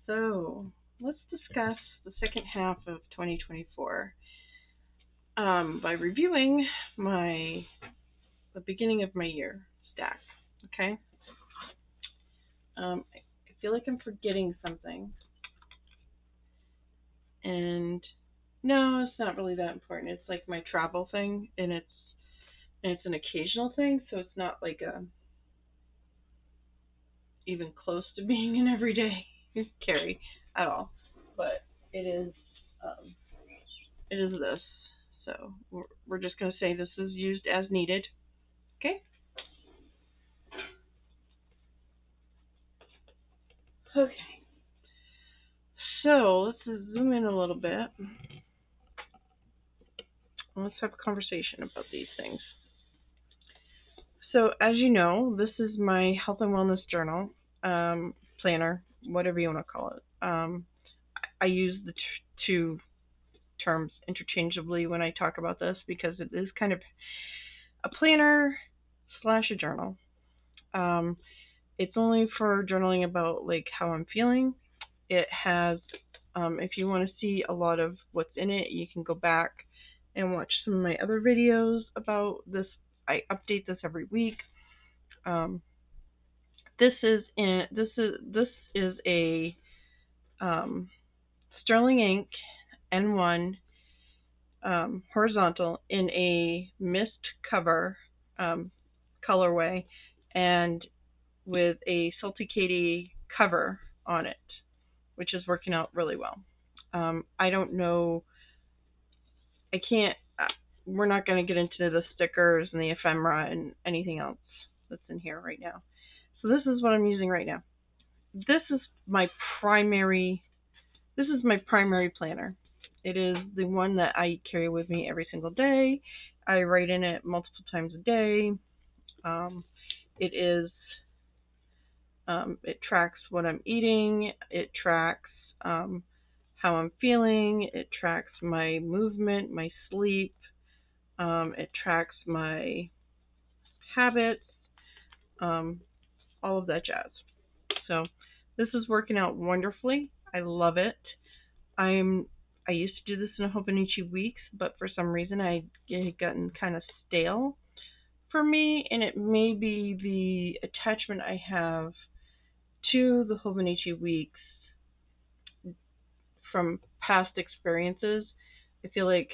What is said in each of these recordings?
So let's discuss the second half of 2024 by reviewing the beginning of my year stack. Okay. I feel like I'm forgetting something, and no, it's not really that important. It's like my travel thing, and it's an occasional thing, so it's not like even close to being an everyday carry at all. But um, it is this. So we're just going to say this is used as needed. Okay? Okay. So let's zoom in a little bit. Let's have a conversation about these things. So as you know, this is my health and wellness journal, planner, whatever you want to call it. I use the two terms interchangeably when I talk about this because it is kind of a planner slash a journal. It's only for journaling about like how I'm feeling. It has, if you want to see a lot of what's in it, you can go back and watch some of my other videos about this. I update this every week. This is a Sterling ink N1 horizontal in a mist cover colorway and with a Salty Katie cover on it, which is working out really well. I don't know. I can't. We're not going to get into the stickers and the ephemera and anything else that's in here right now. So this is what I'm using right now. This is my primary. This is my primary planner. It is the one that I carry with me every single day. I write in it multiple times a day. It is. It tracks what I'm eating. It tracks how I'm feeling. It tracks my movement, my sleep. It tracks my habits, all of that jazz. So this is working out wonderfully. I love it. I used to do this in a Hobonichi weeks, but for some reason it had gotten kind of stale for me, and it may be the attachment I have to the Hobonichi weeks from past experiences. I feel like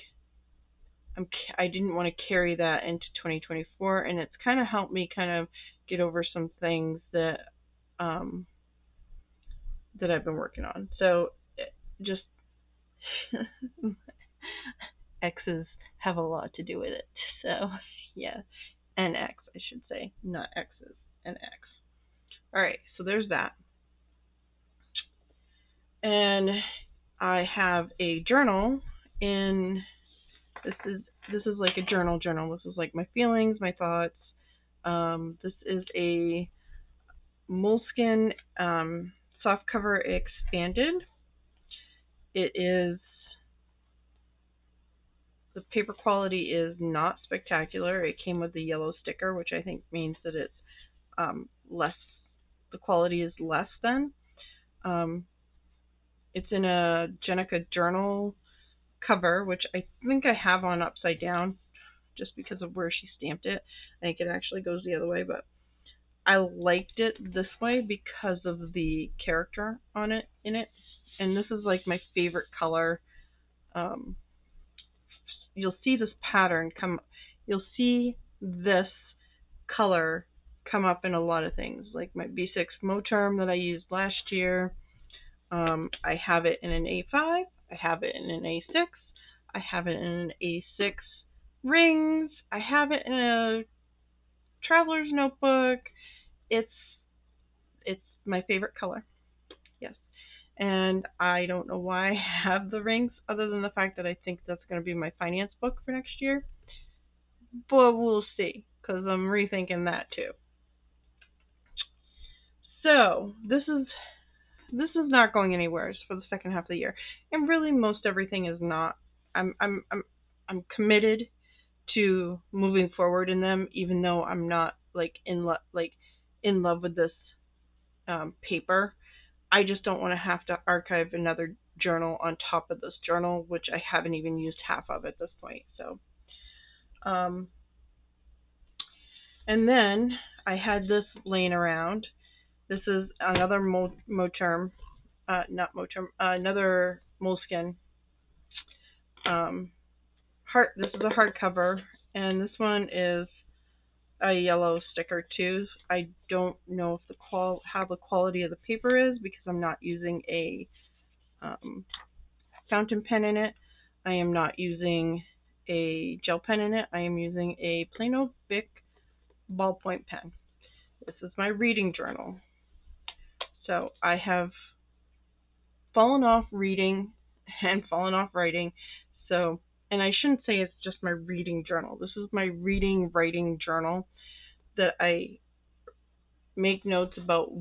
I didn't want to carry that into 2024, and it's kind of helped me kind of get over some things that that I've been working on. So just X's have a lot to do with it. So yeah, and X I should say, not X's and X. All right, so there's that, and I have a journal in. This is like a journal. This is like my feelings, my thoughts. This is a moleskin soft cover expanded. It is the paper quality is not spectacular. It came with the yellow sticker, which I think means that it's less. The quality is less than. It's in a Jenica journal cover, which I think I have on upside down just because of where she stamped it. I think it actually goes the other way, but I liked it this way because of the character on it in it. And this is like my favorite color. You'll see this pattern come. You'll see this color come up in a lot of things, like my B6 Moterm that I used last year. I have it in an A5. I have it in an A6. I have it in an A6 rings. I have it in a traveler's notebook. It's my favorite color. Yes. And I don't know why I have the rings other than the fact that I think that's going to be my finance book for next year. But we'll see, because I'm rethinking that too. So this is not going anywhere for the second half of the year, and really most everything is not. I'm committed to moving forward in them, even though I'm not like in love with this paper. I just don't want to have to archive another journal on top of this journal, which I haven't even used half of at this point. So, um, and then I had this laying around. This is another Moterm, not Moterm, another Moleskine. This is a hardcover, and this one is a yellow sticker too. I don't know if how the quality of the paper is because I'm not using a fountain pen in it. I am not using a gel pen in it. I am using a plain old Bic ballpoint pen. This is my reading journal. So I have fallen off reading and fallen off writing. So, and I shouldn't say it's just my reading journal. This is my reading writing journal that I make notes about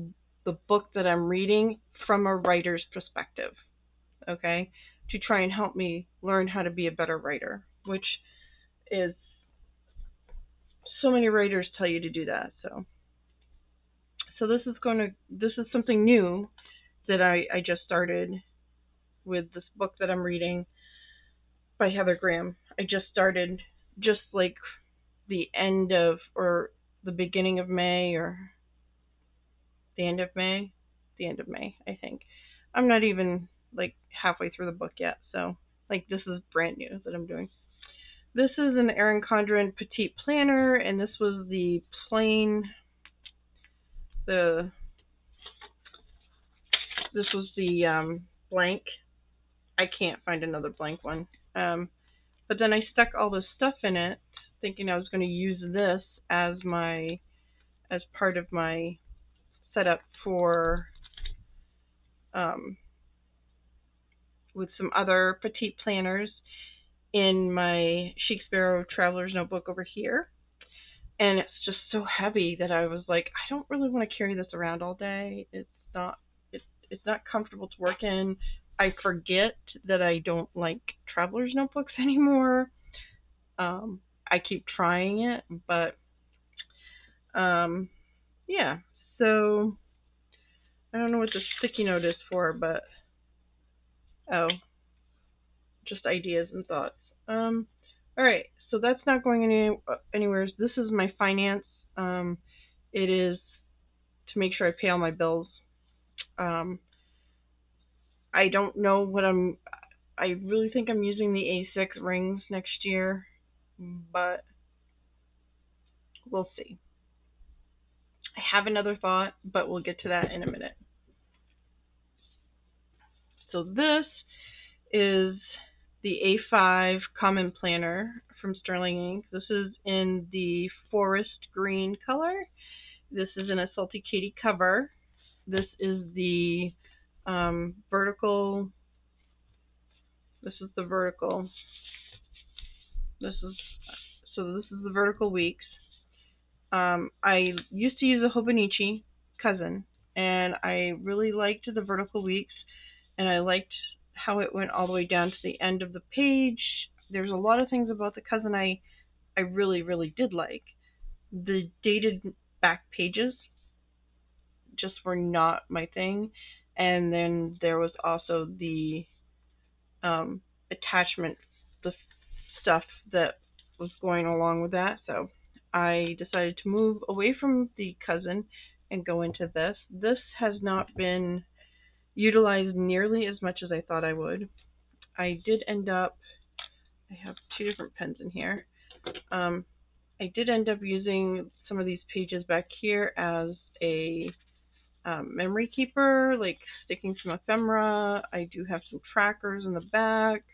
the book that I'm reading from a writer's perspective, okay, to try and help me learn how to be a better writer, which is so many writers tell you to do that. So this is something new that I just started with this book that I'm reading by Heather Graham. I just started just like the end of or the beginning of May or the end of May, I think. I'm not even like halfway through the book yet, so like this is brand new that I'm doing. This is an Erin Condren Petite Planner, and this was the plain, this was the blank. I can't find another blank one. But then I stuck all this stuff in it, thinking I was going to use this as part of my setup for with some other petite planners in my Chic Sparrow Traveler's Notebook over here. And it's just so heavy that I was like, I don't really want to carry this around all day. It's not comfortable to work in. I forget that I don't like Traveler's Notebooks anymore. I keep trying it, but yeah. So I don't know what the sticky note is for, but just ideas and thoughts. All right, so that's not going anywhere. This is my finance. It is to make sure I pay all my bills. I don't know what I really think I'm using the A6 rings next year, but we'll see. I have another thought, but we'll get to that in a minute. So this is the A5 Common Planner from Sterling Ink. This is in the forest green color. This is in a Salty Katie cover. This is the vertical. This is the vertical. This is the vertical weeks. I used to use a Hobonichi cousin, and I really liked the vertical weeks, and I liked how it went all the way down to the end of the page. There's a lot of things about the cousin I really, really did like. The dated back pages just were not my thing. And then there was also the attachment, the stuff that was going along with that. So I decided to move away from the cousin and go into this. This has not been utilized nearly as much as I thought I would. I have two different pens in here. I did end up using some of these pages back here as a memory keeper, like sticking some ephemera. I do have some trackers in the back.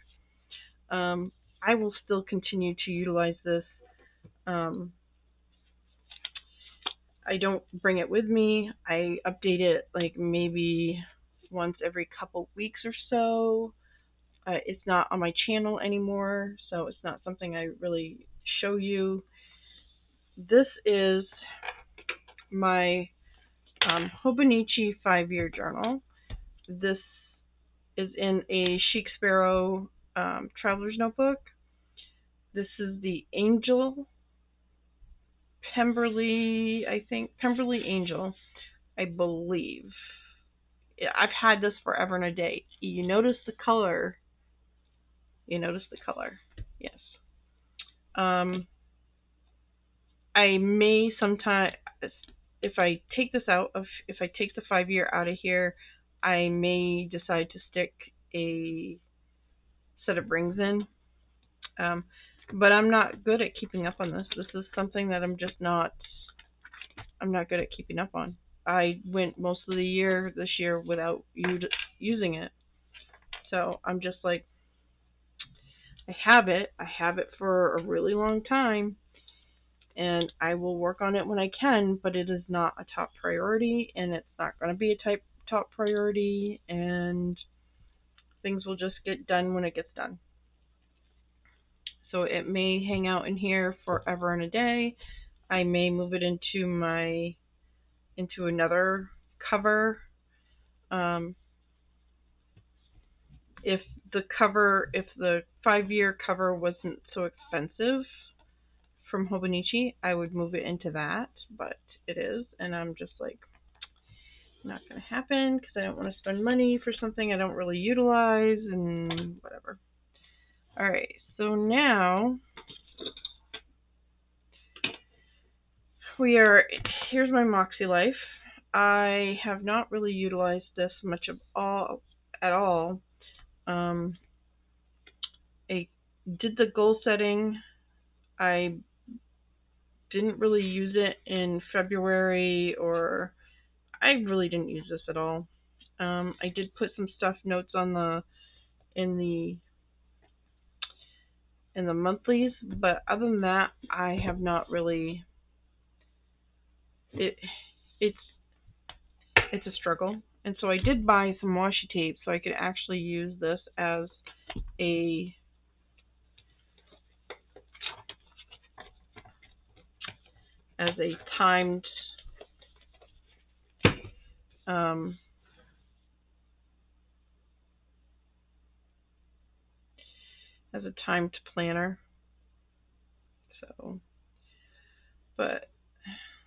I will still continue to utilize this. I don't bring it with me. I update it like maybe once every couple weeks or so. It's not on my channel anymore, so it's not something I really show you. This is my Hobonichi 5-year journal. This is in a Chic Sparrow Traveler's Notebook. This is the Angel Pemberley Angel, I believe. I've had this forever and a day. You notice the color. You notice the color. Yes. I may sometime, if I take this out of, if I take the 5-year out of here, I may decide to stick a set of rings in. But I'm not good at keeping up on this. This is something that I'm not good at keeping up on. I went most of the year this year without using it. So I'm just like, I have it for a really long time, and I will work on it when I can, but it is not a top priority, and it's not going to be a top priority, and things will just get done when it gets done. So it may hang out in here forever and a day. I may move it into another cover. If the 5-year cover wasn't so expensive from Hobonichi, I would move it into that, but it is, and I'm just like, not going to happen because I don't want to spend money for something I don't really utilize and whatever. All right, so now here's my Moxie Life. I have not really utilized this much at all. I did the goal setting. I didn't really use it in February, or I really didn't use this at all. I did put some notes on in the monthlies, but other than that, I have not really. It's a struggle, and so I did buy some washi tape so I could actually use this as a timed planner. So, but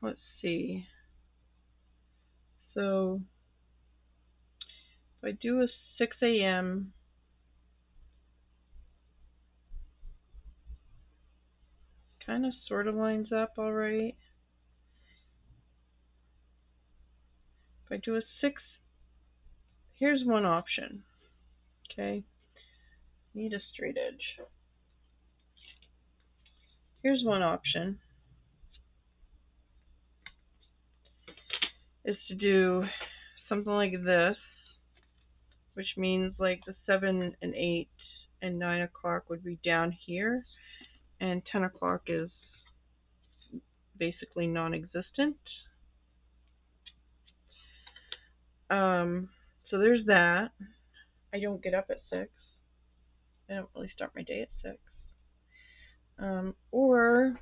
let's see. So if I do a 6 a.m. kind of sort of lines up all right. If I do a 6, here's one option. Okay, need a straight edge. Here's one option, is to do something like this, which means like the 7 and 8 and 9 o'clock would be down here, and 10 o'clock is basically non-existent. So there's that. I don't get up at 6. I don't really start my day at 6. Or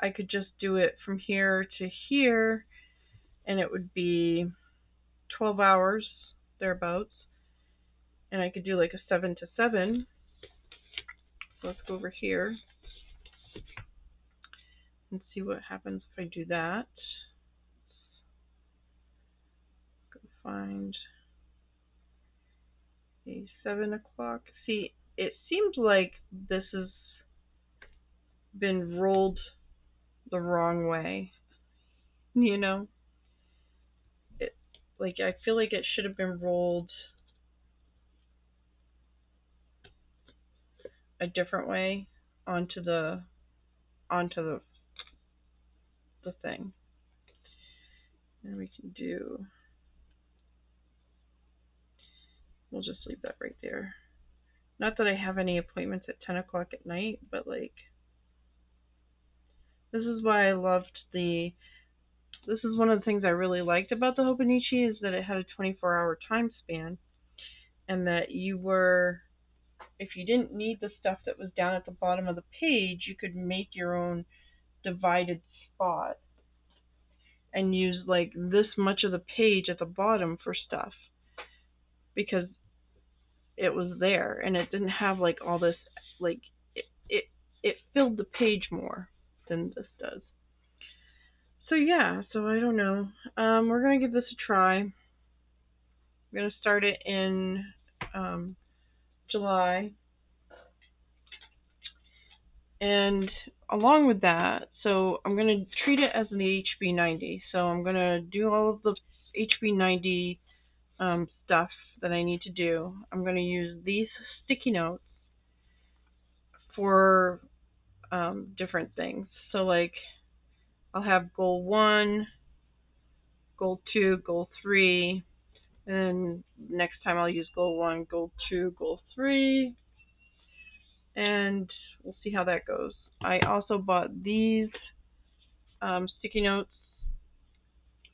I could just do it from here to here, and it would be 12 hours, thereabouts. And I could do like a 7 to 7. So let's go over here and see what happens if I do that. Go find a 7 o'clock. See, it seems like this has been rolled the wrong way. You know? I feel like it should have been rolled a different way onto the thing. And we'll just leave that right there. Not that I have any appointments at 10 o'clock at night, but this is why I loved this is one of the things I really liked about the Hobonichi, is that it had a 24-hour time span, and that if you didn't need the stuff that was down at the bottom of the page, you could make your own divided spot and use like this much of the page at the bottom for stuff, because it was there and it didn't have like all this, like it filled the page more than this does. So yeah, so I don't know. We're gonna give this a try. I'm gonna start it in July, and along with that, so I'm gonna treat it as an HB90. So I'm gonna do all of the HB90 stuff that I need to do. I'm gonna use these sticky notes for different things. So like I'll have goal 1, goal 2, goal 3, and next time I'll use goal 1, goal 2, goal 3, and we'll see how that goes. I also bought these sticky notes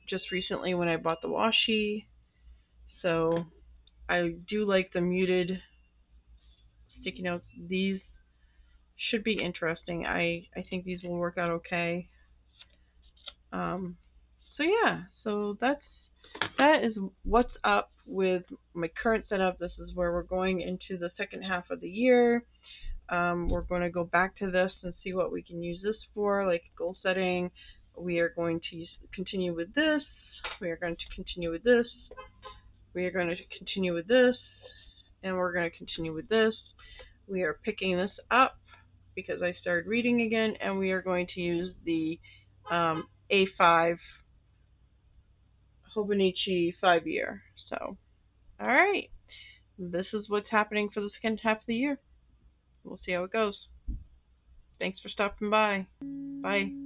just recently when I bought the washi, so I do like the muted sticky notes. These should be interesting. I think these will work out okay. So yeah, so that is what's up with my current setup. This is where we're going into the second half of the year. We're going to go back to this and see what we can use this for, like goal setting. We are going to continue with this. We are going to continue with this. We are going to continue with this. And we're going to continue with this. We are picking this up because I started reading again, and we are going to use the A5 Hobonichi 5-year. So, all right. This is what's happening for the second half of the year. We'll see how it goes. Thanks for stopping by. Bye.